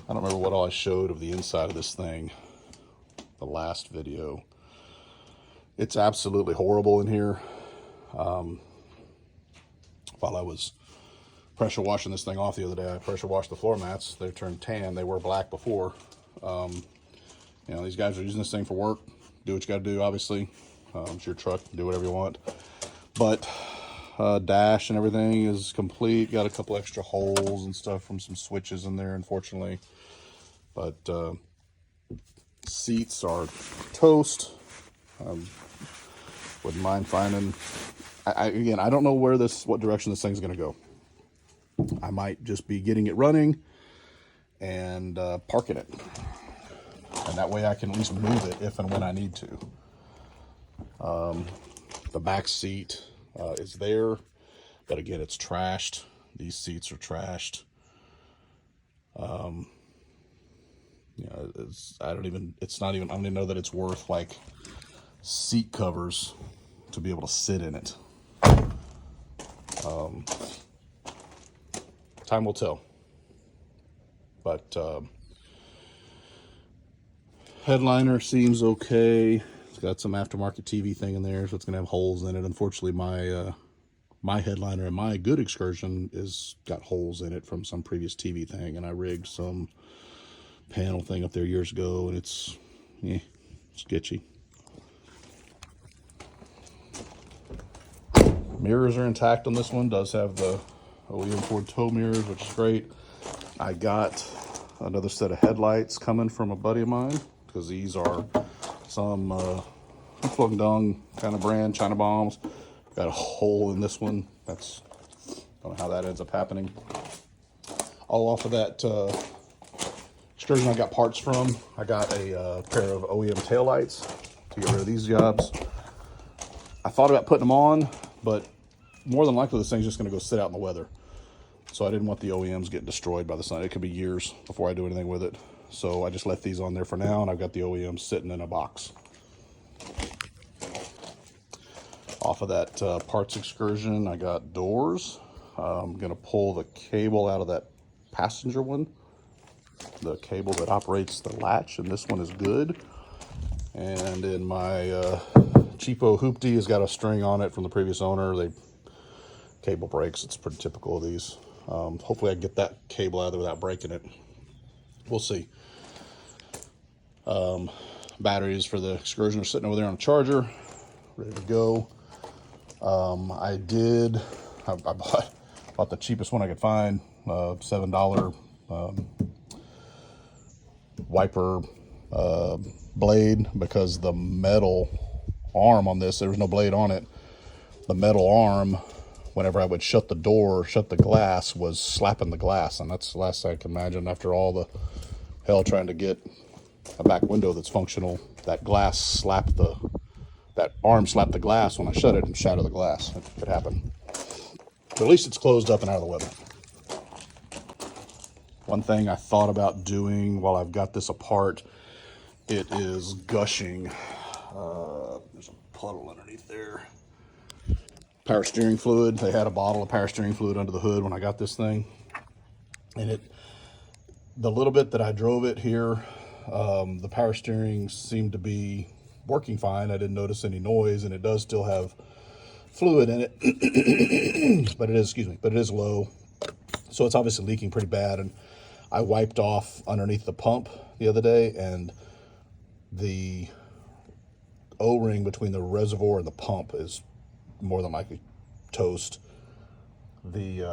I don't remember what all I showed of the inside of this thing the last video. It's absolutely horrible in here. While I was pressure washing this thing off the other day, I pressure washed the floor mats. They turned tan. They were black before. You know, these guys are using this thing for work. Do what you got to do, obviously. It's your truck. Do whatever you want. But dash and everything is complete. Got a couple extra holes and stuff from some switches in there, unfortunately. But seats are toast. Wouldn't mind finding. Again, I don't know what direction this thing's going to go. I might just be getting it running and parking it, and that way I can at least move it if and when I need to. The back seat is there, but again, it's trashed. These seats are trashed. You know, I don't even know that it's worth like seat covers to be able to sit in it. Time will tell. But headliner seems okay. It's got some aftermarket TV thing in there, so it's gonna have holes in it. Unfortunately, my headliner in my good Excursion is got holes in it from some previous TV thing, and I rigged some panel thing up there years ago, and it's sketchy. Mirrors are intact on this one. Does have the OEM Ford tow mirrors, which is great. I got another set of headlights coming from a buddy of mine, because these are some Flung Dung kind of brand, China Bombs. Got a hole in this one. I don't know how that ends up happening. All off of that Excursion I got parts from. I got a pair of OEM taillights to get rid of these jobs. I thought about putting them on, but more than likely this thing's just going to go sit out in the weather. So I didn't want the OEMs getting destroyed by the sun. It could be years before I do anything with it. So I just left these on there for now, and I've got the OEMs sitting in a box. Off of that parts Excursion, I got doors. I'm going to pull the cable out of that passenger one, the cable that operates the latch, and this one is good. And in my cheapo hoopty has got a string on it from the previous owner. Cable breaks. It's pretty typical of these. Hopefully I can get that cable out of there without breaking it. We'll see. Batteries for the Excursion are sitting over there on a charger, ready to go. I bought the cheapest one I could find, $7 wiper blade, because the metal arm on this, there was no blade on it. The metal arm, whenever I would shut the glass, was slapping the glass, and that's the last thing I can imagine after all the hell trying to get a back window that's functional. That arm slapped the glass when I shut it and shattered the glass. It could happen. But at least it's closed up and out of the weather. One thing I thought about doing while I've got this apart, it is gushing. There's a puddle underneath there. Power steering fluid. They had a bottle of power steering fluid under the hood when I got this thing. And the little bit that I drove it here, the power steering seemed to be working fine. I didn't notice any noise, and it does still have fluid in it, but it is low. So it's obviously leaking pretty bad. And I wiped off underneath the pump the other day, and the O-ring between the reservoir and the pump is more than likely toast. The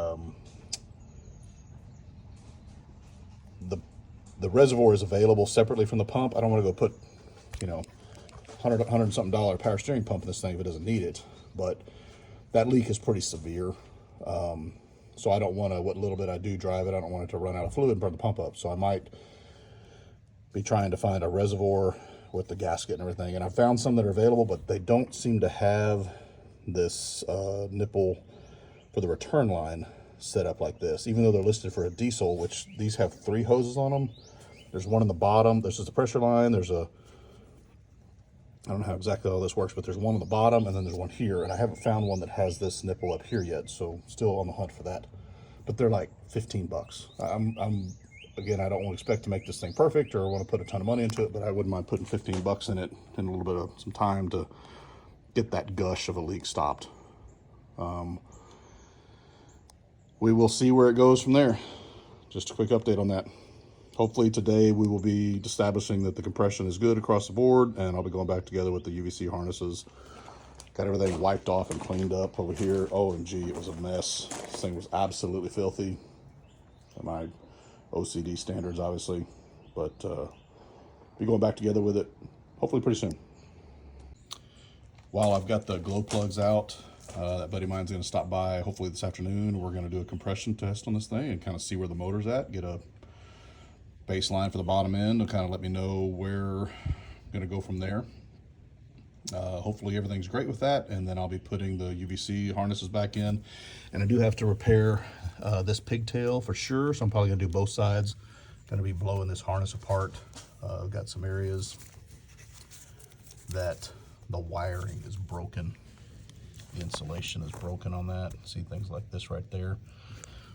reservoir is available separately from the pump. I don't want to go put, $100 something power steering pump in this thing if it doesn't need it. But that leak is pretty severe. So I don't want to, what little bit I do drive it, I don't want it to run out of fluid and burn the pump up. So I might be trying to find a reservoir with the gasket and everything. And I found some that are available, but they don't seem to have this nipple for the return line set up like this, even though they're listed for a diesel, which these have 3 hoses on them. There's one in the bottom. There's just a pressure line. I don't know how exactly all this works, but there's one on the bottom, and then there's one here. And I haven't found one that has this nipple up here yet, so still on the hunt for that. But they're like $15. I'm again, I don't expect to make this thing perfect or want to put a ton of money into it, but I wouldn't mind putting 15 bucks in it and a little bit of some time to get that gush of a leak stopped. We will see where it goes from there. Just a quick update on that. Hopefully today we will be establishing that the compression is good across the board, and I'll be going back together with the UVC harnesses. Got everything wiped off and cleaned up over here. OMG, it was a mess. This thing was absolutely filthy. My OCD standards, obviously, but be going back together with it hopefully pretty soon. While I've got the glow plugs out, that buddy of mine's going to stop by hopefully this afternoon. We're going to do a compression test on this thing and kind of see where the motor's at, get a baseline for the bottom end and kind of let me know where I'm going to go from there. Hopefully everything's great with that, and then I'll be putting the UVC harnesses back in. And I do have to repair this pigtail for sure, so I'm probably going to do both sides. Going to be blowing this harness apart. I've got some areas that the wiring is broken. The insulation is broken on that. See things like this right there.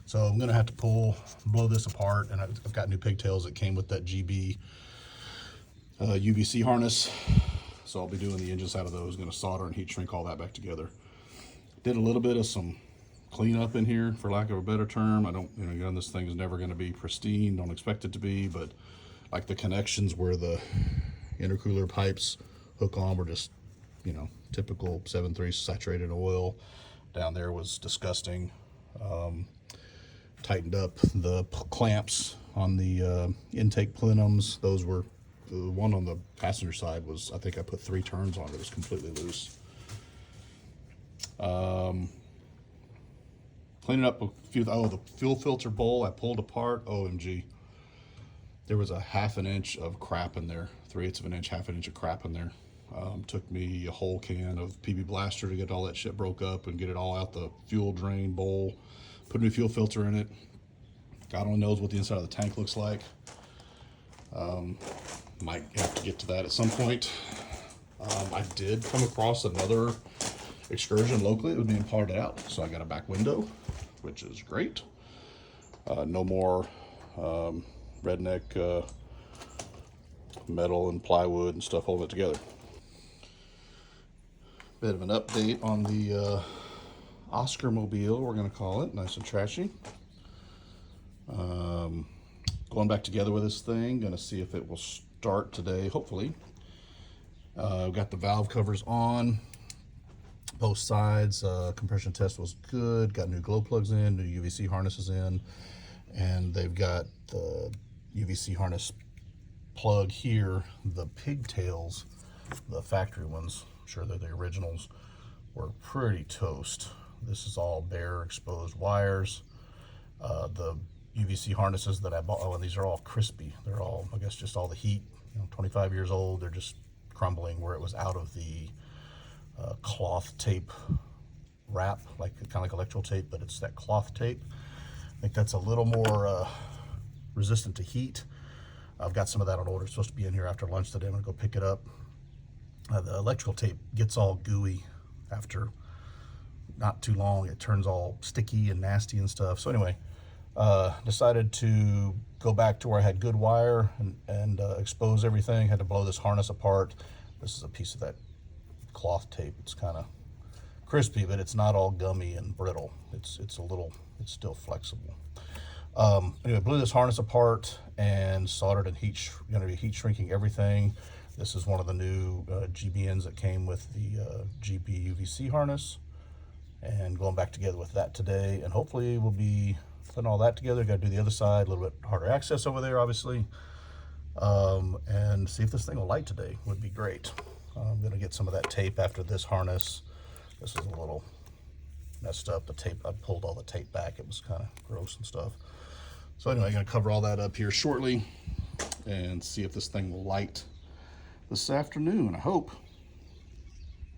So I'm going to have to blow this apart, and I've got new pigtails that came with that GB UVC harness. So I'll be doing the engine side of those, going to solder and heat shrink all that back together. Did a little bit of some cleanup in here, for lack of a better term. I don't, again, this thing is never going to be pristine, don't expect it to be, but like the connections where the intercooler pipes hook on were just, typical 7.3 saturated oil. Down there was disgusting. Tightened up the clamps on the intake plenums. Those were, the one on the passenger side was, I think I put 3 turns on it. It was completely loose. Cleaning up a few, the fuel filter bowl I pulled apart. OMG. There was a 1/2 inch of crap in there. 3/8 of an inch, 1/2 inch of crap in there. Took me a whole can of PB Blaster to get all that shit broke up and get it all out the fuel drain bowl. Put a new fuel filter in it. God only knows what the inside of the tank looks like. Might have to get to that at some point. I did come across another Excursion locally that was being parted out, so I got a back window, which is great. No more redneck metal and plywood and stuff holding it together. Bit of an update on the Oscar Mobile, we're going to call it, nice and trashy. Going back together with this thing, going to see if it will start today, hopefully. We've got the valve covers on both sides. Compression test was good. Got new glow plugs in, new UVC harnesses in, and they've got the UVC harness plug here. The pigtails, the factory ones, I'm sure they're the originals, were pretty toast. This is all bare exposed wires. The UVC harnesses that I bought, and these are all crispy. They're all, I guess, just all the heat, 25 years old. They're just crumbling where it was out of the cloth tape wrap, kind of like electrical tape, but it's that cloth tape. I think that's a little more resistant to heat. I've got some of that on order. It's supposed to be in here after lunch today. I'm gonna go pick it up. The electrical tape gets all gooey after not too long. It turns all sticky and nasty and stuff. So anyway, decided to go back to where I had good wire and expose everything. Had to blow this harness apart. This is a piece of that cloth tape. It's kind of crispy, but it's not all gummy and brittle. It's still flexible. Anyway, blew this harness apart and soldered and going to be heat shrinking everything. This is one of the new GBNs that came with the GB UVC harness, and going back together with that today. And hopefully we'll be putting all that together. Got to do the other side, a little bit harder access over there, obviously. And see if this thing will light today. Would be great. I'm going to get some of that tape after this harness. This is a little messed up. The tape, I pulled all the tape back. It was kind of gross and stuff. So anyway, I'm going to cover all that up here shortly and see if this thing will light this afternoon, I hope.